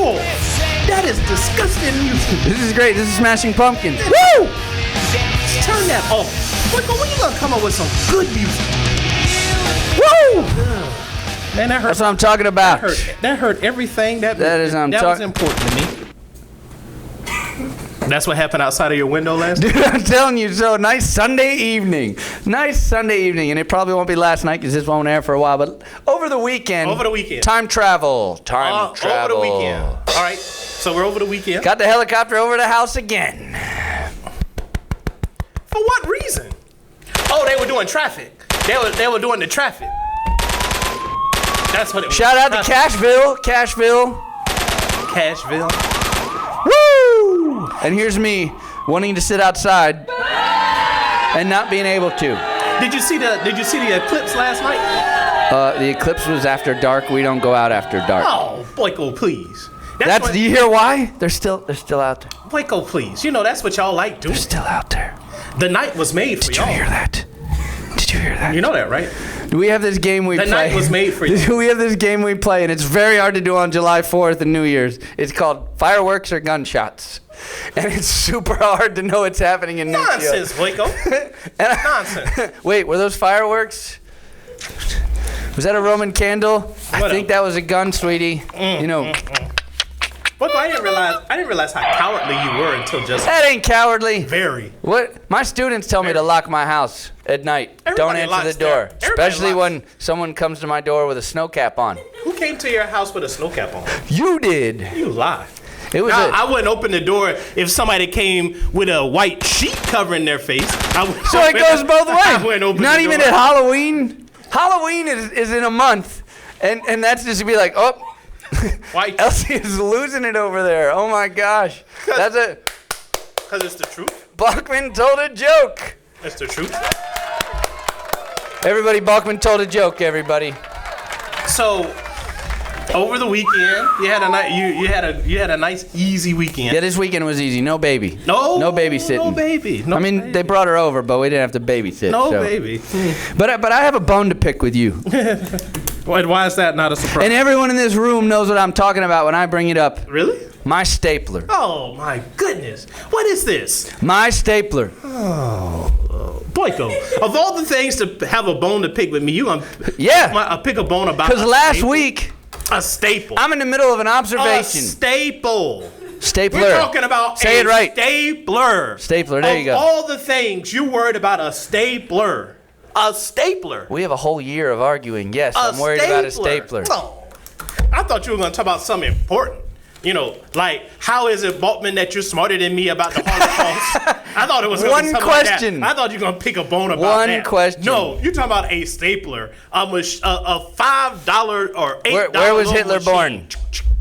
Whoa! That is disgusting music. This is great. This is Smashing Pumpkins. Woo! Turn that off. Boyko, when you gonna come up with some good music? Woo! Man, that hurt. That's what I'm talking about. That hurt everything that was important to me. That's what happened outside of your window last night? Dude, I'm telling you, so nice Sunday evening. Nice Sunday evening. And it probably won't be last night because this won't air for a while, but over the weekend. Over the weekend. Time travel. Time travel. Over the weekend. All right. So we're over the weekend. Got the helicopter over the house again. For what reason? Oh, they were doing traffic. They were doing the traffic. That's what it was. Shout out to Cashville. Woo! And here's me wanting to sit outside and not being able to. Did you see the eclipse last night? The eclipse was after dark. We don't go out after dark. Oh, Boyko, please. Do you hear why? They're still out there. Boyko, please. You know that's what y'all like doing. They're still out there. The night was made for y'all. Did you hear that? Did you hear that? You know that, right? We have this game we play. The night was made for you. We have this game we play, and it's very hard to do on July 4th and New Year's. It's called Fireworks or Gunshots. And it's super hard to know what's happening in Nuccio. Nonsense, Boyko. Nonsense. Wait, were those fireworks? Was that a Roman candle? I think that was a gun, sweetie. Boyko, I didn't realize how cowardly you were until just. That ain't cowardly. Very. What? My students tell me to lock my house at night. Everybody Don't answer the door. Especially when someone comes to my door with a snow cap on. Who came to your house with a snow cap on? You did. You lie. It was I wouldn't open the door if somebody came with a white sheet covering their face. So it goes both ways. I wouldn't open Not the even door. at Halloween. Halloween is in a month. And that's just to be like, oh, White. Elsie is losing it over there. Oh my gosh. That's it. Because it's the truth. Balkmon told a joke. It's the truth. Everybody, Balkmon told a joke, everybody. So, over the weekend, you had a nice easy weekend. Yeah, this weekend was easy. No baby. No babysitting. No baby. No baby. They brought her over, but we didn't have to babysit. No baby. But I have a bone to pick with you. Why is that not a surprise? And everyone in this room knows what I'm talking about when I bring it up. Really? My stapler. Oh my goodness. What is this? My stapler. Boyko, of all the things to have a bone to pick with me, I'll pick a bone about. Because last week, a staple. I'm in the middle of an observation. A staple. Stapler. We're talking about Say it right. Stapler. Stapler. There you go. Of all the things you worried about, a stapler. A stapler. We have a whole year of arguing. Yes, I'm worried about a stapler. Oh, I thought you were going to talk about something important. Like, how is it, Balkman, that you're smarter than me about the Holocaust? I thought it was going to be something question. Like that. I thought you were going to pick a bone about that. One question. No, you're talking about a stapler. A $5 or $8 Where was Hitler machine. born?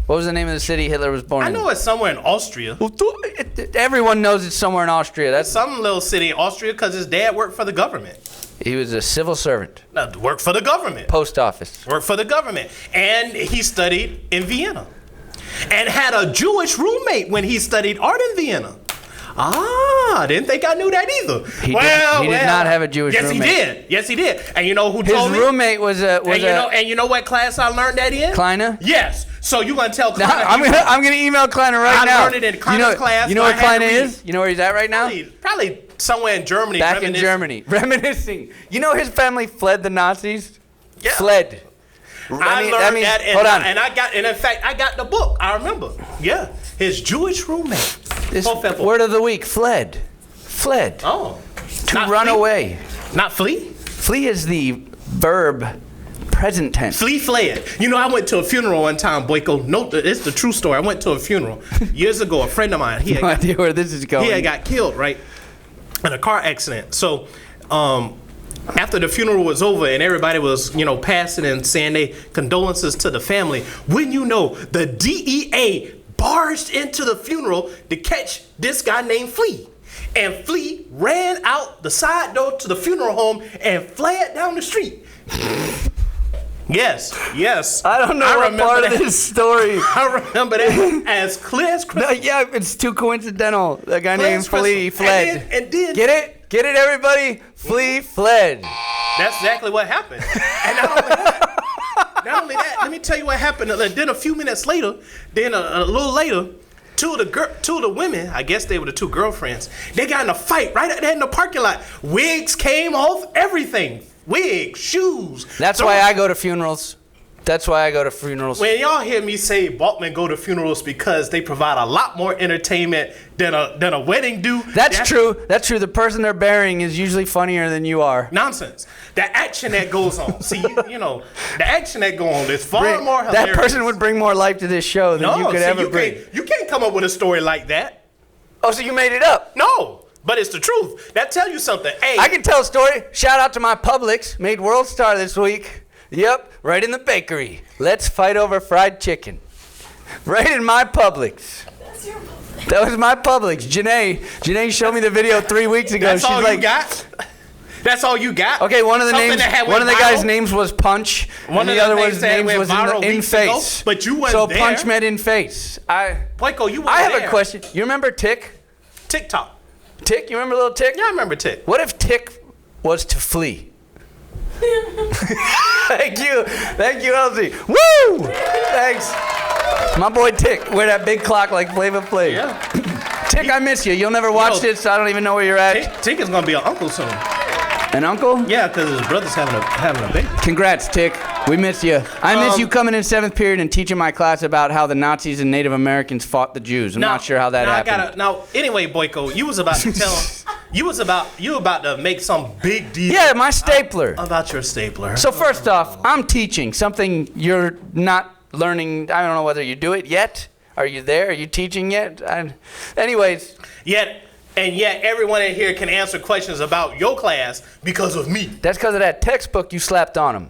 What was the name of the city Hitler was born in? I know it's somewhere in Austria. Everyone knows it's somewhere in Austria. That's some little city in Austria because his dad worked for the government. He was a civil servant. No, worked for the government. Post office. Worked for the government. And he studied in Vienna. And had a Jewish roommate when he studied art in Vienna. I didn't think I knew that either. He did not have a Jewish roommate. Yes, he did. And you know who told me? His roommate was and you know what class I learned that in? Kleiner? Yes. So you gonna tell Kleiner? I'm gonna email Kleiner right now. I learned it in Kleiner's class. You know where Kleiner is? You know where he's at right now? Probably somewhere in Germany. Back in Germany. Reminiscing. You know his family fled the Nazis? Yeah. Fled. I learned that, and in fact, I got the book. I remember. Yeah, his Jewish roommate. This word of the week: fled. Oh, to run away. Not flee. Flee is the verb, present tense. Flee, fled. I went to a funeral one time, Boyko. No, it's the true story. I went to a funeral years ago. A friend of mine. He had no idea where this is going. He had got killed, right, in a car accident. So, after the funeral was over and everybody was, passing and saying their condolences to the family, wouldn't you know, the DEA barged into the funeral to catch this guy named Flea. And Flea ran out the side door to the funeral home and fled down the street. Yes. I don't know what part of this story. I remember that as clear as crystal. No, yeah, it's too coincidental. The guy named Flea fled. And then, Get it? Get it, everybody? Flea fled. That's exactly what happened. And not only Let me tell you what happened. Then a few minutes later, then a little later, two of the women, I guess they were the two girlfriends, they got in a fight right there in the parking lot. Wigs came off, everything. Wigs, shoes. That's why I go to funerals. That's why I go to funerals. When y'all hear me say Balkman go to funerals because they provide a lot more entertainment than a wedding do. That's true. That's true. The person they're burying is usually funnier than you are. Nonsense. The action that goes on. See, the action that goes on is far more hilarious. That person would bring more life to this show than you could ever bring. You can't come up with a story like that. Oh, so you made it up? No. But it's the truth. That tells you something. Hey, I can tell a story. Shout out to my Publix. Made World Star this week. Yep, right in the bakery. Let's fight over fried chicken. Right in my Publix. That's your Publix. That was my Publix. Janae showed me the video 3 weeks ago. That's all you got? That's all you got? Okay, one of the guys' viral? names was Punch, One and of the other names name was viral in weeks ago, face. but you weren't so there. Punch meant in face. Boyko, you weren't I have there. a question. You remember Tick? TikTok. Tick? You remember little Tick? Yeah, I remember Tick. What if Tick was to flee? Thank you, Elsie. Woo! Thanks. My boy Tick, wear that big clock like Flava Flav. Yeah. Tick, I miss you. You'll never watch it, so I don't even know where you're at. Tick is gonna be an uncle soon. An uncle? Yeah, because his brother's having a baby. Congrats, Tick. We miss you. I miss you coming in 7th period and teaching my class about how the Nazis and Native Americans fought the Jews. I'm not sure how that happened. Anyway, Boyko, you was about to tell him. You about to make some big deal. Yeah, my stapler. About your stapler. So first off, I'm teaching something you're not learning. I don't know whether you do it yet. Are you there? Are you teaching yet? Anyways. Yet everyone in here can answer questions about your class because of me. That's because of that textbook you slapped on them.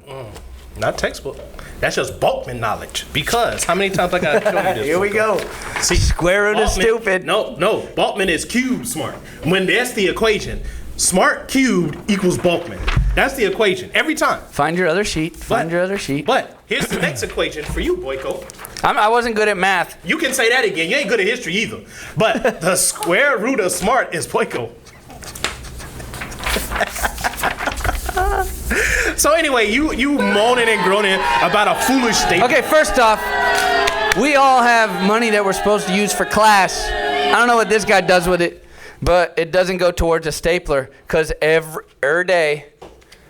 Not textbook. That's just Balkman knowledge. Because how many times I gotta show you this? Here we go. See, square root of stupid. No. Balkman is cubed smart. When that's the equation, smart cubed equals Balkman. That's the equation every time. Find your other sheet. But here's the next equation for you, Boyko. I wasn't good at math. You can say that again. You ain't good at history either. But the square root of smart is Boyko. So anyway, you moaning and groaning about a foolish statement. Okay, first off, we all have money that we're supposed to use for class. I don't know what this guy does with it, but it doesn't go towards a stapler because every day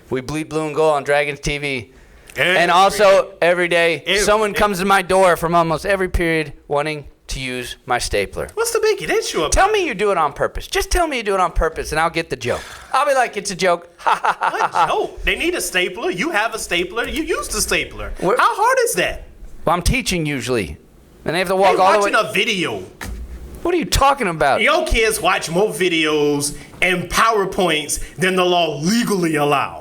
we bleed blue and gold on Dragons TV. And also every day someone comes to my door from almost every period wanting to use my stapler. What's the biggie? That's you. Tell me you do it on purpose. Just tell me you do it on purpose and I'll get the joke. I'll be like, it's a joke. What joke? They need a stapler. You have a stapler. You use the stapler. How hard is that? Well, I'm teaching usually. And they have to walk all the way. Watching a video. What are you talking about? Your kids watch more videos and PowerPoints than the law legally allow.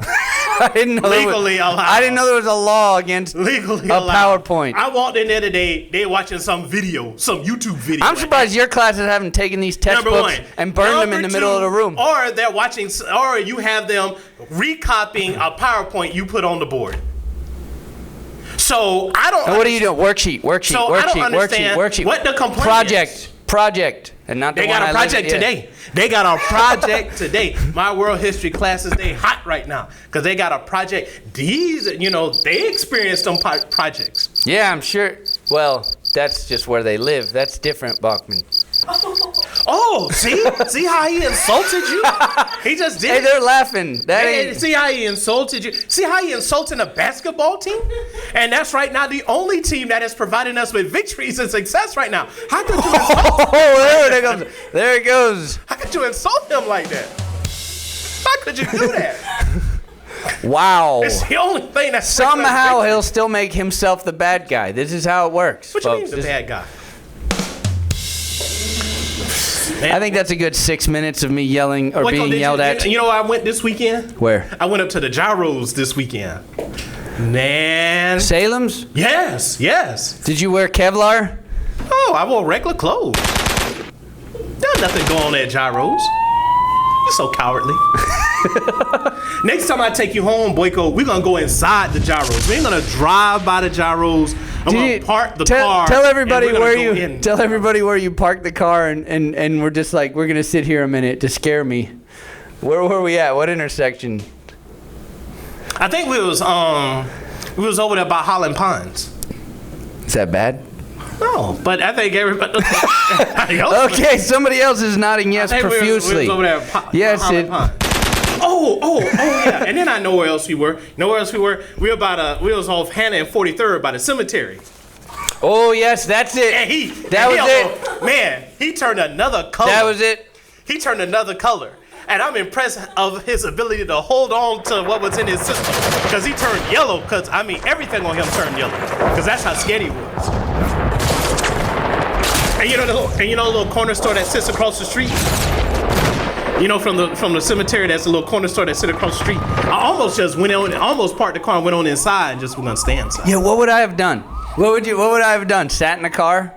I didn't know I didn't know there was a law against legally a allowed. PowerPoint. I walked in there today, they watching some YouTube video. I'm surprised your classes haven't taken these textbooks and burned them in the middle of the room. Or they're watching, or you have them recopying a PowerPoint you put on the board. So I don't. And what are you doing? Worksheet. So I don't understand what the complaint is. Project, and not the They one got a I project live- yeah. today. They got a project today. My world history classes, they hot right now because they got a project. These, they experienced them projects. Yeah, I'm sure. Well, that's just where they live. That's different, Balkman. Oh, see how he insulted you? He just did. Hey, they're laughing. That ain't. See how he insulted you? See how he insulted a basketball team? And that's right now the only team that is providing us with victories and success right now. How could you insult? There it goes. There it goes. How could you insult him like that? How could you do that? Wow. It's the only thing that's Somehow he'll still make himself the bad guy. This is how it works. What you folks. mean the bad guy? I think that's a good 6 minutes of me yelling or being yelled at. You know where I went this weekend? Where? I went up to the gyros this weekend. Man. Salem's? Yes. Did you wear Kevlar? Oh, I wore regular clothes. There's nothing going on at gyros. You're so cowardly. Next time I take you home, Boyko, we're going to go inside the gyros. We ain't going to drive by the gyros. I'm going to park the car. Tell everybody where you parked the car and we're just like, we're going to sit here a minute to scare me. Where were we at? What intersection? I think we was over there by Holland Pines. Is that bad? No, but I think everybody. Okay, somebody else is nodding yes profusely. We was over there yes, it. Oh, yeah. And then I know where else we were. We was off Hannah and 43rd by the cemetery. Oh yes, that's it. And that was it. Man, he turned another color. That was it. He turned another color. And I'm impressed of his ability to hold on to what was in his system. Because he turned yellow. Because, I mean, everything on him turned yellow. Because that's how scared he was. And you know the little corner store that sits across the street? You know, from the cemetery, that's a little corner store that sits across the street. I almost just went on, almost parked the car and went on inside and just was going to stay inside. Yeah, what would I have done? What would I have done? Sat in the car?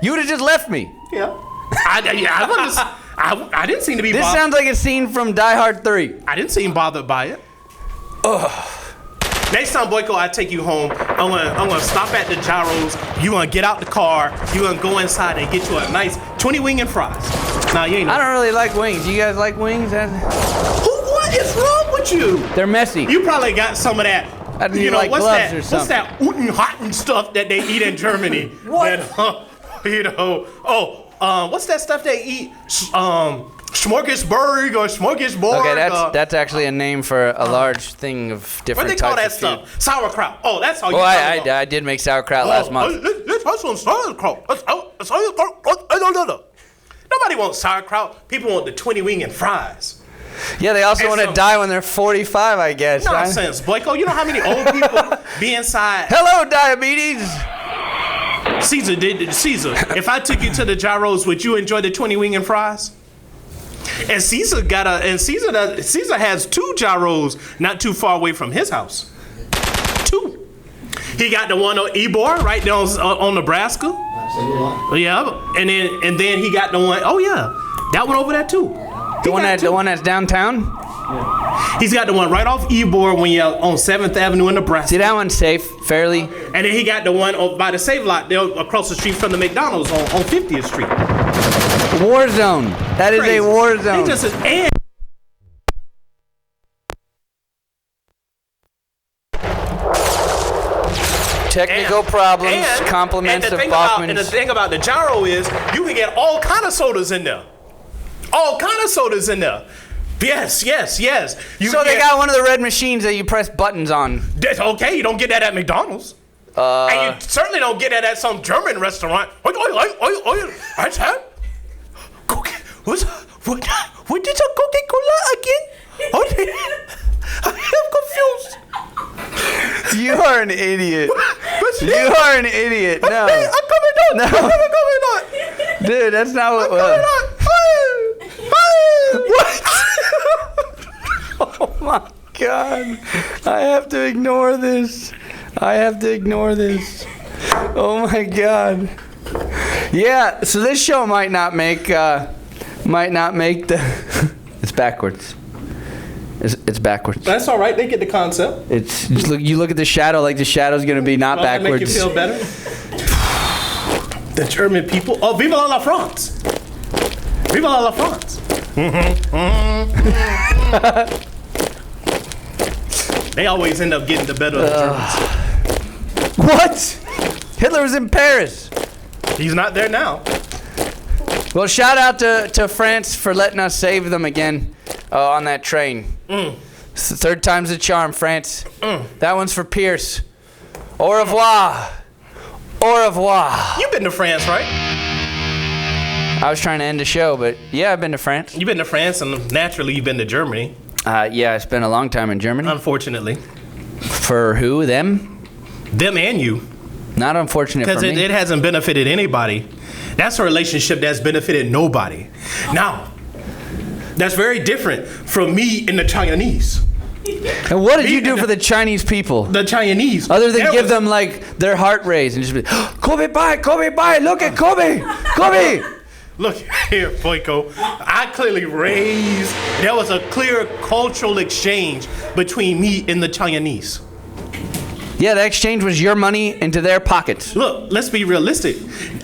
You would have just left me. Yeah. I didn't seem to be bothered. This sounds like a scene from Die Hard 3. I didn't seem bothered by it. Ugh. Next time, Boyko, I take you home, I'm gonna stop at the gyros. You gonna get out the car. You gonna go inside and get you a nice 20 wing and fries. Nah, you ain't. I don't really like wings. You guys like wings? What is wrong with you? They're messy. You probably got some of that. You know, like gloves that? Or something. What's that Uten Hotten stuff that they eat in Germany? What? What's that stuff they eat? Smorgasburg or smorgasbord. Okay, that's actually a name for a large thing of different types of food. What they call that stuff? Sauerkraut. Oh, that's how you I did make sauerkraut last month. Let's have some sauerkraut. Nobody wants sauerkraut. People want the 20 wing and fries. Yeah, they also want to die when they're 45, I guess. Nonsense, Boyko. You know how many old people be inside? Hello, diabetes. Caesar, if I took you to the gyros, would you enjoy the 20 wing and fries? And Caesar has 2 gyros not too far away from his house. 2. He got the one on Ybor right there on Nebraska. Yeah, and then he got the one. Oh yeah, that one over there too. The one that's downtown. Yeah. He's got the one right off Ybor when you're on 7th Avenue in Nebraska. See, that one's safe, fairly. And then he got the one by the Save Lot there across the street from the McDonald's on 50th Street. War zone. That is a war zone. He just says, and technical problems, compliments of Balkmon. And the thing about the gyro is you can get all kind of sodas in there. All kind of sodas in there. Yes. So they got one of the red machines that you press buttons on. Okay, you don't get that at McDonald's. And you certainly don't get that at some German restaurant. What is that? What is a Coca-Cola again? I'm confused. You are an idiot. You are an idiot. No. I'm coming on. No. I'm coming on. Dude, that's not what. What? Oh my God. I have to ignore this. Oh my God. Yeah, so this show might not make the it's backwards. It's backwards. That's all right. They get the concept. It's just you look at the shadow like the shadow's going to be not backwards. Make you feel better? The German people. Oh, vive la France. Vive la France. They always end up getting the better of the Germans. What? Hitler was in Paris. He's not there now. Well, shout out to France for letting us save them again on that train. It's the 3rd time's the charm, France. That one's for Pierce. Au revoir. Au revoir. You've been to France, right? I was trying to end the show, but yeah, I've been to France. You've been to France, and naturally you've been to Germany. Yeah, I spent a long time in Germany. Unfortunately. For who? Them? Them and you. Not unfortunate for me. Because it hasn't benefited anybody. That's a relationship that's benefited nobody. Now, that's very different from me and the Chinese. And what did you do for the Chinese people? The Chinese. Other than give them like their heart raised and just be, Kobe, bye, look at Kobe. Look here, Boyko. I clearly raised. There was a clear cultural exchange between me and the Chinese. Yeah, the exchange was your money into their pockets. Look, let's be realistic.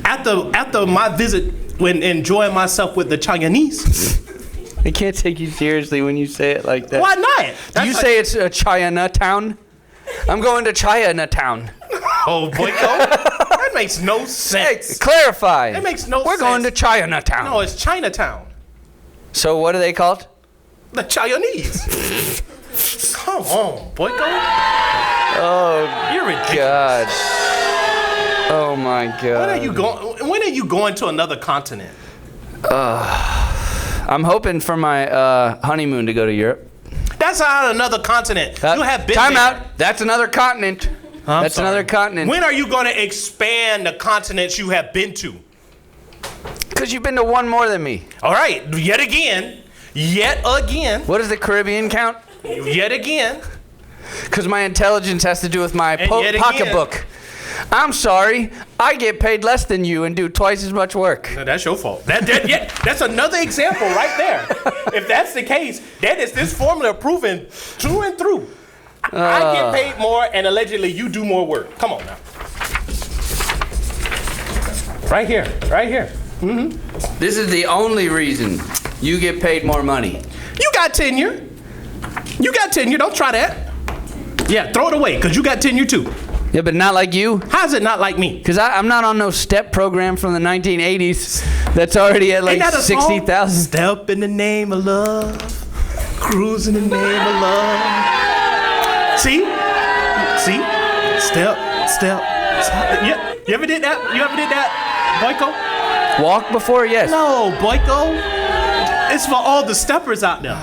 After my visit, when enjoying myself with the Chinese, I can't take you seriously when you say it like that. Why not? Do you say it's a Chinatown? I'm going to Chinatown. Oh, Boyko. That makes no sense. Clarify. That makes no sense. We're going to Chinatown. No, it's Chinatown. So what are they called? The Chinese. Come on, Boyko. Oh, You're ridiculous. God. Oh, my God. When are you going to another continent? I'm hoping for my honeymoon to go to Europe. That's not another continent. You have been Time there. out. That's another continent. That's sorry. another continent. When are you going to expand the continents you have been to? Because you've been to one more than me. All right, yet again. What does the Caribbean count? Yet again. Because my intelligence has to do with my And yet again. pocketbook. I'm sorry. I get paid less than you and do twice as much work. No, that's your fault. That's another example right there. If that's the case, that is this formula proven through and through. I get paid more, and allegedly you do more work. Come on now. Right here. Mm-hmm. This is the only reason you get paid more money. You got tenure. Don't try that. Yeah, throw it away, because you got tenure too. Yeah, but not like you. How's it not like me? Because I'm not on no STEP program from the 1980s that's already at like Ain't that a song? 60,000. Step in the name of love. Cruise in the name of love. See? Step. Yeah. You ever did that? Boyko? Walk before, yes. No, Boyko. It's for all the steppers out there.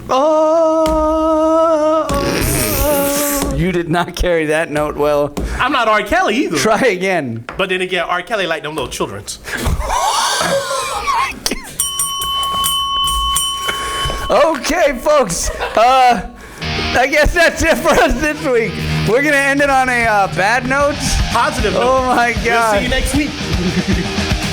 Oh. You did not carry that note well. I'm not R. Kelly either. Try again. But then again, R. Kelly like them little children's. Okay, folks. I guess that's it for us this week. We're going to end it on a bad note. Positive note. Oh, my God. We'll see you next week.